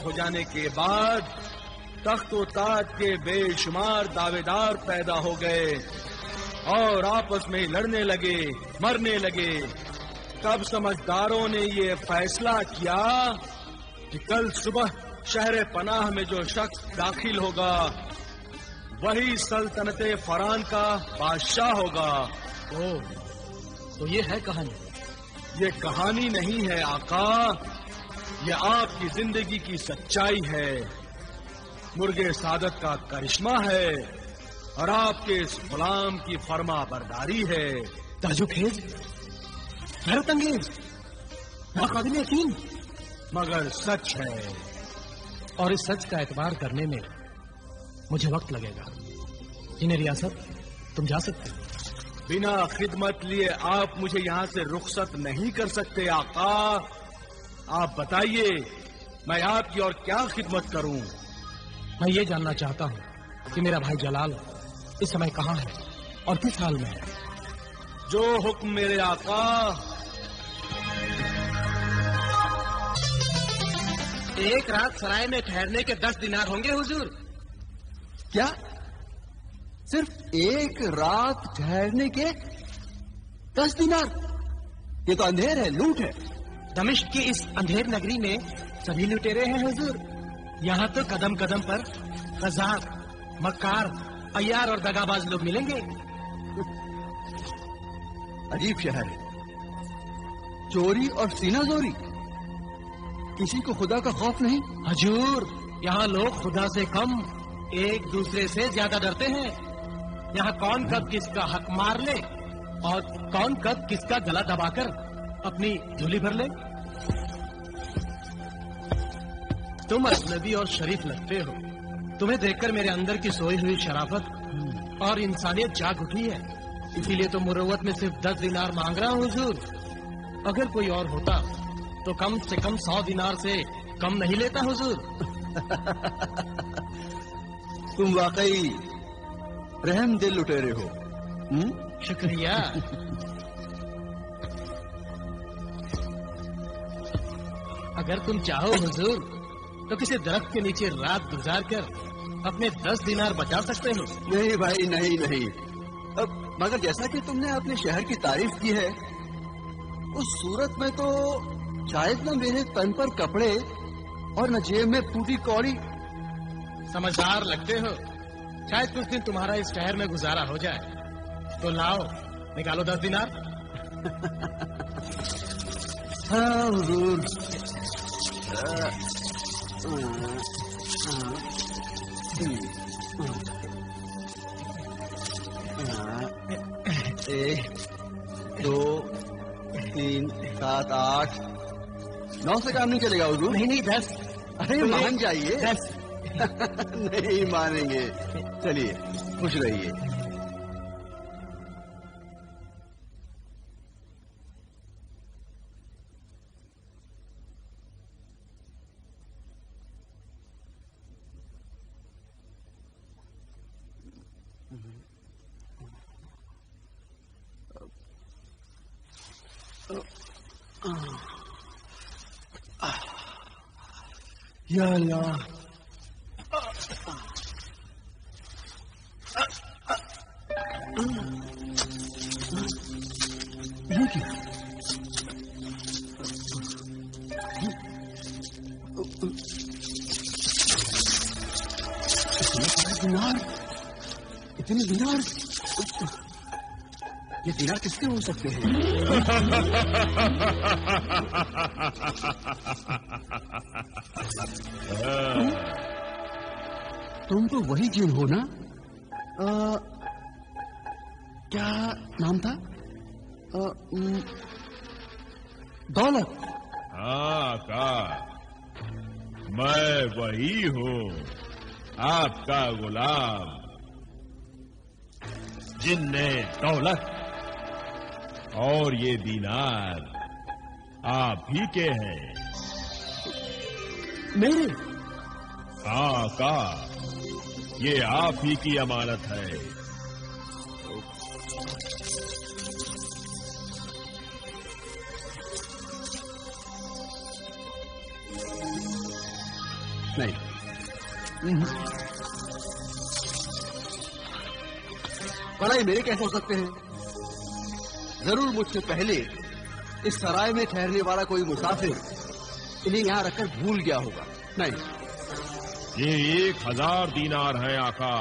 हो जाने के बाद तख्तो ताज के बेशुमार दावेदार पैदा हो गए और आपस में लड़ने लगे, मरने लगे। तब समझदारों ने ये फैसला किया कि कल सुबह शहर पनाह में जो शख्स दाखिल होगा वही सल्तनते फरान का बादशाह होगा। ओह, तो ये है कहानी? ये कहानी नहीं है आका, ये आपकी जिंदगी की सच्चाई है, मुर्गे सादत का करिश्मा है और आपके इस गुलाम की फर्मा बरदारी है। ताजुखेज, हैरत अंगेज, नाकाबिल यकीन, मगर सच है। और इस सच का एतबार करने में मुझे वक्त लगेगा। इन्हें रियासत तुम जा सकते हो। बिना खिदमत लिए आप मुझे यहाँ से रुखसत नहीं कर सकते आका। आप बताइए, मैं आपकी और क्या खिदमत करूं? मैं ये जानना चाहता हूँ कि मेरा भाई जलाल इस समय कहाँ है और किस हाल में है। जो हुक्म मेरे आका। एक रात सराय में ठहरने के 10 दिनार होंगे हुजूर। क्या? सिर्फ एक रात ठहरने के 10 दिनार? ये तो अंधेर है, लूट है। दमिश्क की इस अंधेर नगरी में सभी लुटेरे हैं हुजूर। यहाँ तो कदम कदम पर कज़ाक, मक्कार, अय्यार और दगाबाज लोग मिलेंगे। अजीब शहर है, चोरी और सीनाजोरी, किसी को खुदा का खौफ नहीं। हुजूर, यहाँ लोग खुदा से कम एक दूसरे से ज्यादा डरते हैं। यहाँ कौन कब किसका हक मार ले और कौन कब किसका गला दबाकर अपनी झोली भर ले। तुम अजनबी और शरीफ लगते हो। तुम्हें देखकर मेरे अंदर की सोई हुई शराफत और इंसानियत जाग उठी है। इसीलिए तो मुरव्वत में सिर्फ 10 दिनार मांग रहा हूँ हुजूर। अगर कोई और होता तो कम से कम 100 दिनार से कम नहीं लेता हुजूर। तुम वाकई रहम दिल लुटेरे हो। शुक्रिया। अगर तुम चाहो हुजूर तो किसी दरख्त के नीचे रात गुजार कर अपने 10 दिनार बचा सकते हो। नहीं भाई, नहीं नहीं। अब मगर जैसा कि तुमने अपने शहर की तारीफ की है, उस सूरत में तो शायद न मेरे तन पर कपड़े और न जेब में फूटी कौड़ी। समझदार लगते हो। शायद कुछ दिन तुम्हारा इस शहर में गुजारा हो जाए। तो लाओ, निकालो 10 दिनार। हाँ हुजूर। 1, 2, 3, 7, 8, 9 से काम नहीं चलेगा हुजूर? नहीं 10। अरे मान जाइए। 10 नहीं मानेंगे। चलिए, खुश रहिए। या अल्लाह, ये क्या? इतने दिनार, ये दिनार किसके हो सकते हैं? तुम तो वही जिन हो ना? क्या नाम था? दौलत। हाँ का, मैं वही हूँ, आपका गुलाम, जिन्ने दौलत और ये दीनार आप ही के हैं। मेरे? हाँ का, ये आप ही की अमानत है। नहीं, भला ये मेरे कैसे हो सकते हैं? जरूर मुझसे पहले इस सराय में ठहरने वाला कोई मुसाफिर इन्हें यहां रखकर भूल गया होगा। नहीं, ये 1000 दीनार है आका।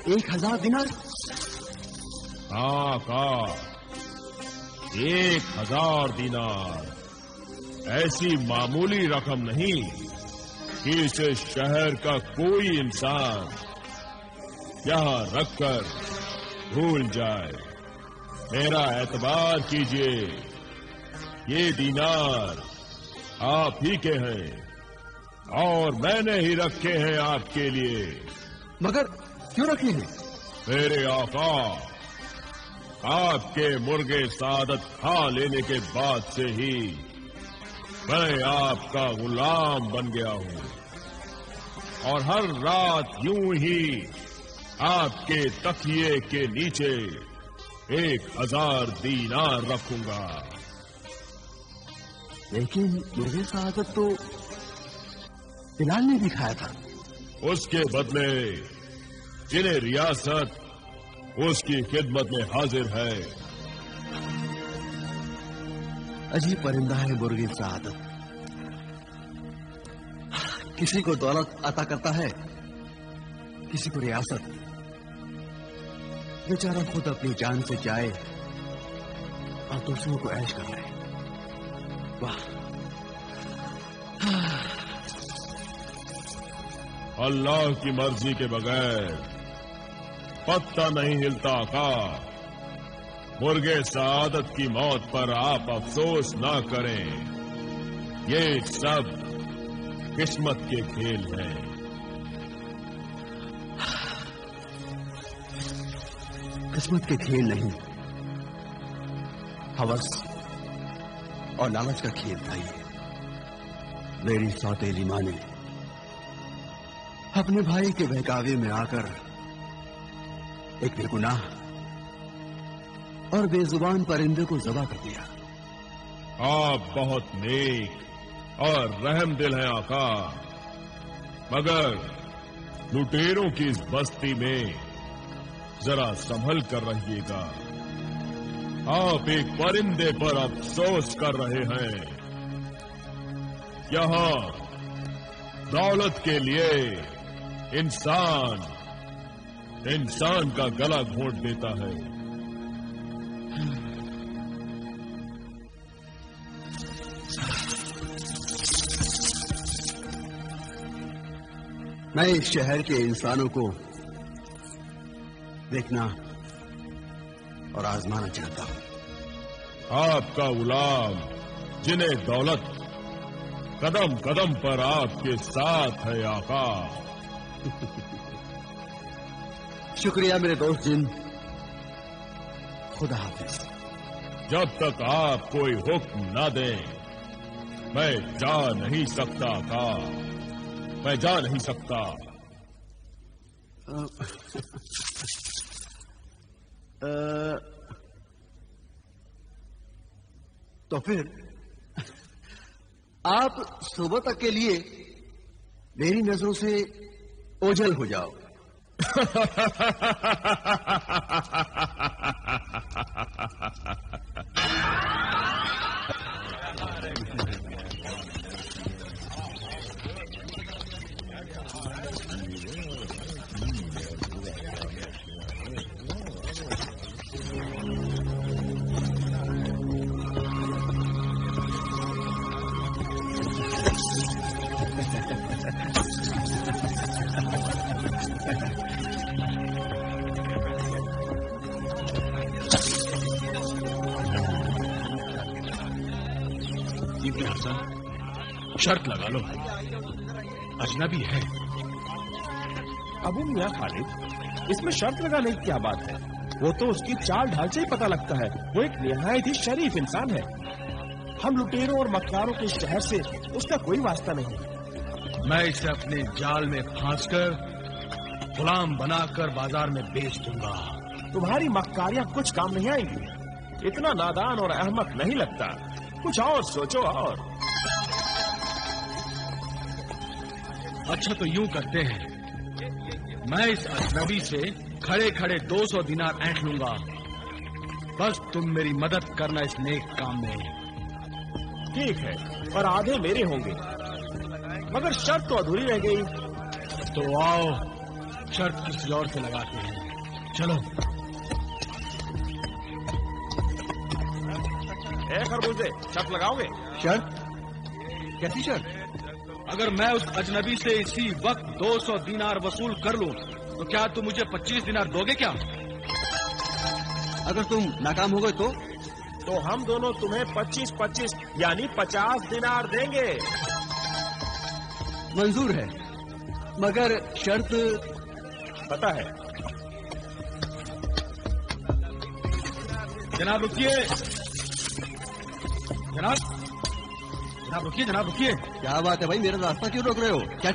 ये 1000 दिनार? आका, 1000 दीनार ऐसी मामूली रकम नहीं कि इसे शहर का कोई इंसान यहां रखकर भूल जाए। मेरा एतबार कीजिए, ये दीनार आप ही के हैं और मैंने ही रखे हैं आपके लिए। मगर क्यों रखे हैं? मेरे आका, आपके मुर्गे सादत खा लेने के बाद से ही मैं आपका गुलाम बन गया हूं और हर रात यूं ही आपके तकिए के नीचे 1000 दीनार रखूंगा। लेकिन मुर्गे सादत तो बिलाल ने भी खाया था। उसके बदले जिन्हें रियासत उसकी खिदमत में हाजिर है। अजीब परिंदा है मुर्गे सादत। किसी को दौलत अता करता है, किसी को रियासत। बेचारा खुद अपनी जान से जाए और दूसरों को ऐश कर रहे। वाह! अल्लाह की मर्जी के बगैर पत्ता नहीं हिलता का। मुर्गे सादत की मौत पर आप अफसोस ना करें। ये सब किस्मत के खेल हैं। किस्मत के खेल नहीं, हवस और लालच का खेल था ये। मेरी सौतेली मां ने अपने भाई के बहकावे में आकर एक बेगुनाह और बेजुबान परिंदे को ज़बा कर दिया। आप बहुत नेक और रहमदिल हैं आका, मगर लुटेरों की इस बस्ती में जरा संभल कर रहिएगा। आप एक परिंदे पर अफसोस कर रहे हैं। यहां दौलत के लिए इंसान का गला घोंट देता है। मैं इस शहर के इंसानों को देखना और आजमाना चाहता हूं। आपका गुलाम जिन्हें दौलत कदम कदम पर आपके साथ है आका। शुक्रिया मेरे दोस्त जिन। खुदा हाफिज। जब तक आप कोई हुक्म न दें मैं जा नहीं सकता का। मैं जा नहीं सकता। तो फिर आप सुबह तक के लिए मेरी नजरों से ओझल हो जाओ। शर्त लगा लो, अजनबी है। अबू मियां खालिद, इसमें शर्त लगाने की क्या बात है? वो तो उसकी चाल ढाल से ही पता लगता है। वो एक निहायत ही शरीफ इंसान है। हम लुटेरों और मक्कारों के शहर से उसका कोई वास्ता नहीं। मैं इसे अपने जाल में फांसकर गुलाम बनाकर बाजार में बेच दूंगा। तुम्हारी मक्कारियां कुछ काम नहीं आएंगी। इतना नादान और अहमक नहीं लगता। कुछ और सोचो। और अच्छा तो यूं करते हैं, मैं इस अजनबी से खड़े खड़े 200 दिनार ऐंठ लूंगा। बस तुम मेरी मदद करना इस नेक काम में। ठीक है, और आधे मेरे होंगे, मगर शर्त तो अधूरी रह गई। तो आओ शर्त किसी और से लगाते हैं। चलो। खरबूजे, शर्त लगाओगे? शर्त? कैसी शर्त? अगर मैं उस अजनबी से इसी वक्त 200 दिनार वसूल कर लूं, तो क्या तुम मुझे 25 दिनार दोगे क्या? अगर तुम नाकाम हो गए तो हम दोनों तुम्हें 25-25 यानी 50 दिनार देंगे। मंजूर है, मगर शर्त? पता है। जनाब रुकिए, जनाब रुकिए, जनाब रुकिए। क्या बात है भाई, मेरा रास्ता क्यों रोक रहे हो? क्या